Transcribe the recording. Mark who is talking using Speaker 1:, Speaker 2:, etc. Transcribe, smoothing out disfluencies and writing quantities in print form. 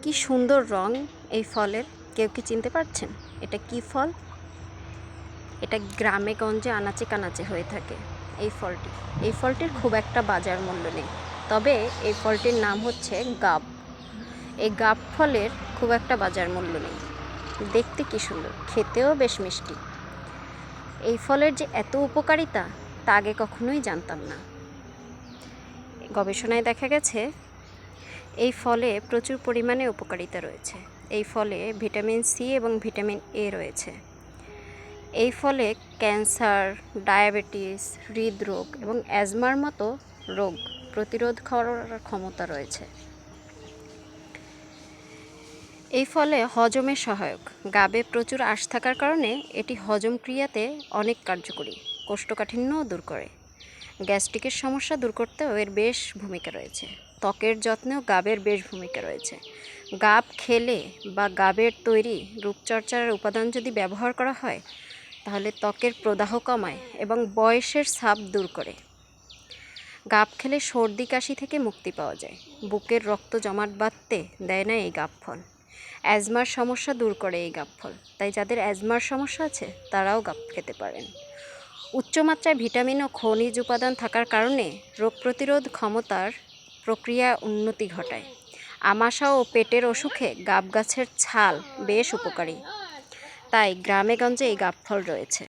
Speaker 1: কি সুন্দর রং এই ফলের। কেউ কি চিনতে পারছেন এটা কি ফল? এটা গ্রামে গঞ্জে আনাচে কানাচে হয়ে থাকে এই ফলটির খুব একটা বাজার মূল্য নেই, তবে এই ফলটির নাম হচ্ছে গাব। এই গাব ফলের খুব একটা বাজার মূল্য নেই, দেখতে কি সুন্দর, খেতেও বেশ মিষ্টি। এই ফলের যে এত উপকারিতা তা আগে কখনোই জানতাম না। গবেষণায় দেখা গেছে এই ফলে প্রচুর পরিমাণে উপকারিতা রয়েছে। এই ফলে ভিটামিন সি এবং ভিটামিন এ রয়েছে। এই ফলে ক্যান্সার, ডায়াবেটিস, হৃদরোগ এবং অ্যাজমার মতো রোগ প্রতিরোধ করার ক্ষমতা রয়েছে। এই ফলে হজমে সহায়ক। গাবে প্রচুর আঁশ থাকার কারণে এটি হজম ক্রিয়াতে অনেক কার্যকরী। কোষ্ঠকাঠিন্যও দূর করে। গ্যাস্ট্রিকের সমস্যা দূর করতেও এর বেশ ভূমিকা রয়েছে। ত্বকের যত্নেও গাবের বেশ ভূমিকা রয়েছে। গাব খেলে বা গাবের তৈরি রূপচর্চার উপাদান যদি ব্যবহার করা হয় তাহলে ত্বকের প্রদাহ কমায় এবং বয়সের ছাপ দূর করে। গাব খেলে সর্দি কাশি থেকে মুক্তি পাওয়া যায়। বুকের রক্ত জমাট বাঁধতে দেয় না এই গাব ফল। অ্যাজমার সমস্যা দূর করে এই গাব ফল, তাই যাদের অ্যাজমার সমস্যা আছে তারাও গাব খেতে পারেন। উচ্চমাত্রায় ভিটামিন ও খনিজ উপাদান থাকার কারণে রোগ প্রতিরোধ ক্ষমতার প্রক্রিয়া উন্নতি ঘটায়। আমাশা ও পেটের অসুখে গাব গাছের ছাল বেশ উপকারী, তাই গ্রামে গঞ্জে এই গাব ফল রয়েছে।